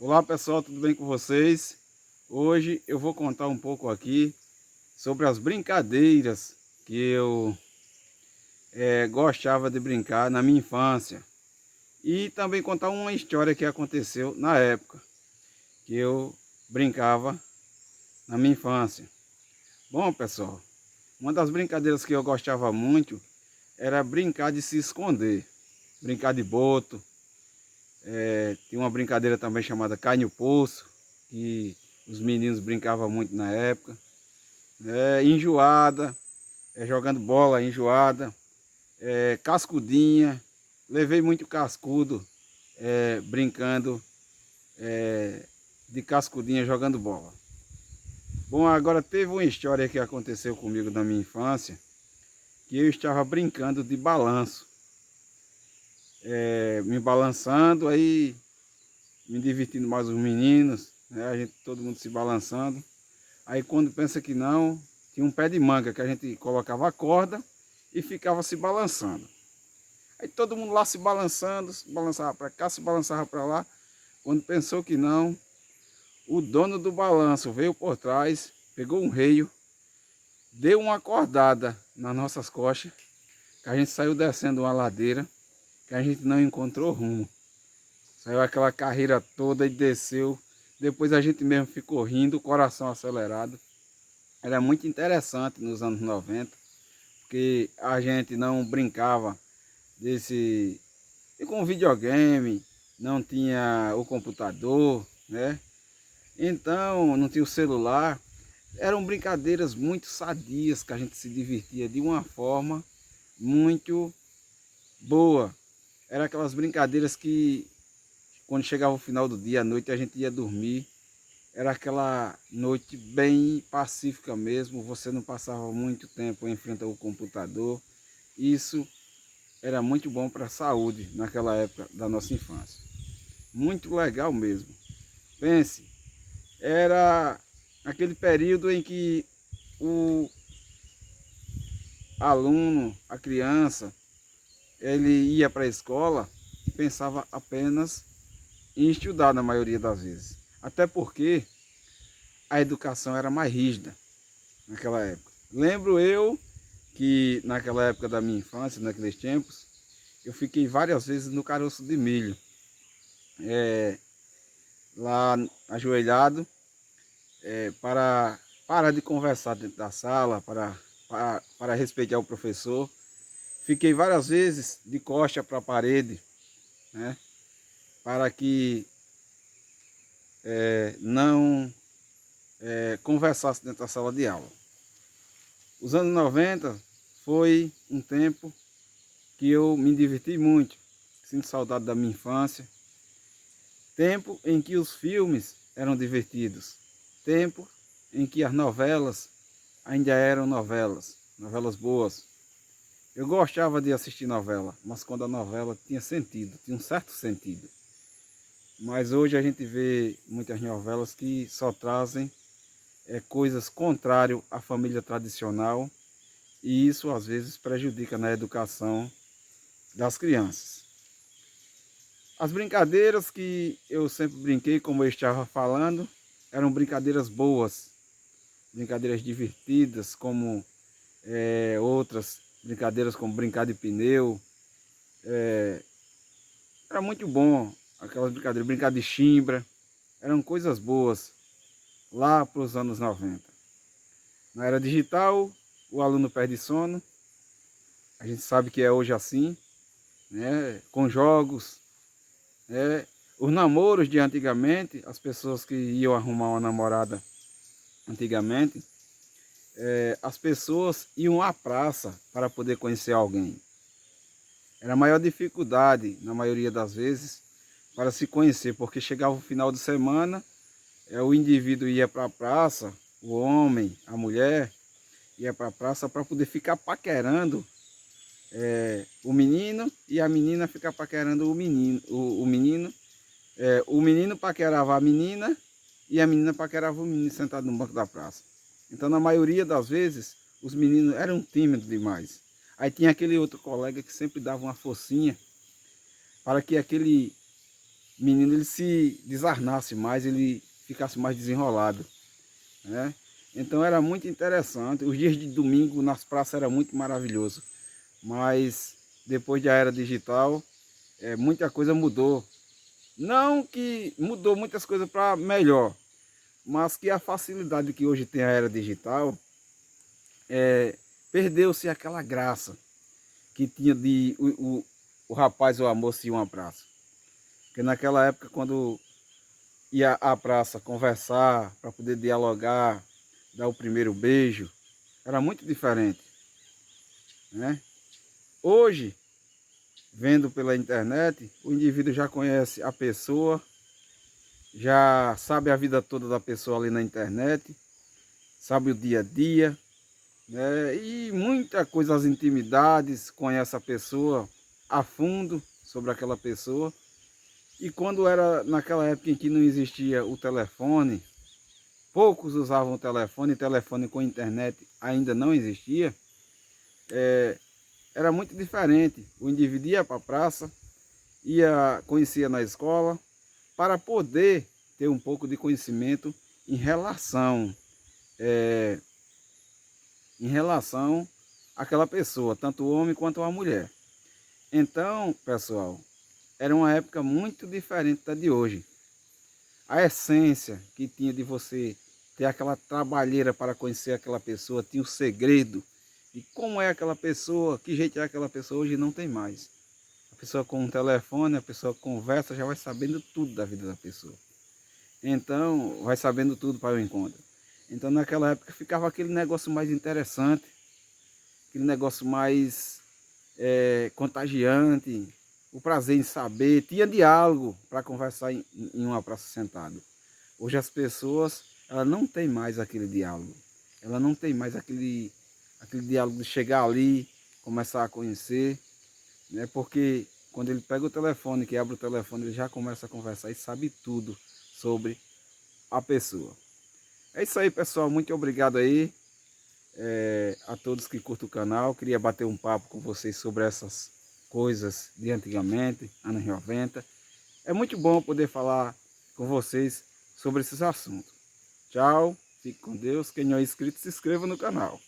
Olá pessoal, tudo bem com vocês? Hoje eu vou contar um pouco aqui sobre as brincadeiras que eu gostava de brincar na minha infância. E também contar uma história que aconteceu na época que eu brincava na minha infância. Bom pessoal, uma das brincadeiras que eu gostava muito era brincar de se esconder. Brincar de boto. Tinha uma brincadeira também chamada cai no poço, que os meninos brincavam muito na época. Enjoada, jogando bola, enjoada, cascudinha. Levei muito cascudo, brincando de cascudinha, jogando bola. Bom, agora teve uma história que aconteceu comigo na minha infância, que eu estava brincando de balanço. Me balançando, aí me divertindo mais os meninos, né? A gente, todo mundo se balançando. Aí quando pensa que não, tinha um pé de manga que a gente colocava a corda e ficava se balançando. Aí todo mundo lá se balançava para cá, se balançava para lá. Quando pensou que não, o dono do balanço veio por trás, pegou um reio, deu uma acordada nas nossas costas, que a gente saiu descendo uma ladeira, que a gente não encontrou rumo. Saiu aquela carreira toda e desceu. Depois a gente mesmo ficou rindo, o coração acelerado. Era muito interessante nos anos 90, porque a gente não brincava desse com videogame, não tinha o computador, né? Então não tinha o celular. Eram brincadeiras muito sadias que a gente se divertia de uma forma muito boa. Era aquelas brincadeiras que quando chegava o final do dia, à noite, a gente ia dormir. Era aquela noite bem pacífica mesmo, você não passava muito tempo em frente ao computador. Isso era muito bom para a saúde naquela época da nossa infância. Muito legal mesmo. Pense, era aquele período em que o aluno, a criança, ele ia para a escola e pensava apenas em estudar na maioria das vezes. Até porque a educação era mais rígida naquela época. Lembro eu que naquela época da minha infância, naqueles tempos, eu fiquei várias vezes no caroço de milho, lá ajoelhado, para parar de conversar dentro da sala, para respeitar o professor. Fiquei várias vezes de costa para a parede, né, para que não conversasse dentro da sala de aula. Os anos 90 foi um tempo que eu me diverti muito, sinto saudade da minha infância, tempo em que os filmes eram divertidos, tempo em que as novelas ainda eram novelas, novelas boas. Eu gostava de assistir novela, mas quando a novela tinha sentido, tinha um certo sentido. Mas hoje a gente vê muitas novelas que só trazem coisas contrárias à família tradicional, e isso às vezes prejudica na educação das crianças. As brincadeiras que eu sempre brinquei, como eu estava falando, eram brincadeiras boas, brincadeiras divertidas, como outras brincadeiras como brincar de pneu. Era muito bom aquelas brincadeiras, brincar de chimbra, eram coisas boas lá para os anos 90. Na era digital, o aluno perde sono, a gente sabe que é hoje assim, né? Com jogos, os namoros de antigamente, as pessoas que iam arrumar uma namorada antigamente, as pessoas iam à praça para poder conhecer alguém. Era a maior dificuldade, na maioria das vezes, para se conhecer, porque chegava o final de semana, o indivíduo ia para a praça, o homem, a mulher, ia para a praça para poder ficar paquerando o menino, e a menina ficar paquerando o menino. O menino paquerava a menina e a menina paquerava o menino sentado no banco da praça. Então, na maioria das vezes, os meninos eram tímidos demais. Aí tinha aquele outro colega que sempre dava uma forcinha para que aquele menino ele se desarnasse mais, ele ficasse mais desenrolado, né? Então era muito interessante. Os dias de domingo nas praças era muito maravilhoso. Mas depois da era digital, muita coisa mudou. Não que mudou muitas coisas para melhor, mas que a facilidade que hoje tem a era digital, perdeu-se aquela graça que tinha de o rapaz ou a moça ir a uma praça. Porque naquela época, quando ia à praça conversar, para poder dialogar, dar o primeiro beijo, era muito diferente, né? Hoje, vendo pela internet, o indivíduo já conhece a pessoa, já sabe a vida toda da pessoa ali na internet, sabe o dia a dia, né? E muita coisa, as intimidades, conhece a pessoa a fundo sobre aquela pessoa. E quando era naquela época em que não existia o telefone, poucos usavam o telefone, telefone com internet ainda não existia, era muito diferente. O indivíduo ia para a praça, conhecia na escola, para poder ter um pouco de conhecimento em relação, em relação àquela pessoa, tanto o homem quanto a mulher. Então, pessoal, era uma época muito diferente da de hoje. A essência que tinha de você ter aquela trabalheira para conhecer aquela pessoa, tinha o segredo de como é aquela pessoa, que jeito é aquela pessoa, hoje não tem mais. A pessoa com um telefone, a pessoa conversa, já vai sabendo tudo da vida da pessoa. Então, vai sabendo tudo para o encontro. Então, naquela época, ficava aquele negócio mais interessante, aquele negócio mais contagiante, o prazer em saber, tinha diálogo para conversar em uma praça sentado. Hoje as pessoas, ela não tem mais aquele diálogo, ela não tem mais aquele diálogo de chegar ali, começar a conhecer, né? Porque quando ele pega o telefone, que abre o telefone, ele já começa a conversar e sabe tudo sobre a pessoa. É isso aí, pessoal, muito obrigado aí a todos que curtem o canal. Queria bater um papo com vocês sobre essas coisas de antigamente, anos 90. É muito bom poder falar com vocês sobre esses assuntos. Tchau, fique com Deus. Quem não é inscrito, se inscreva no canal.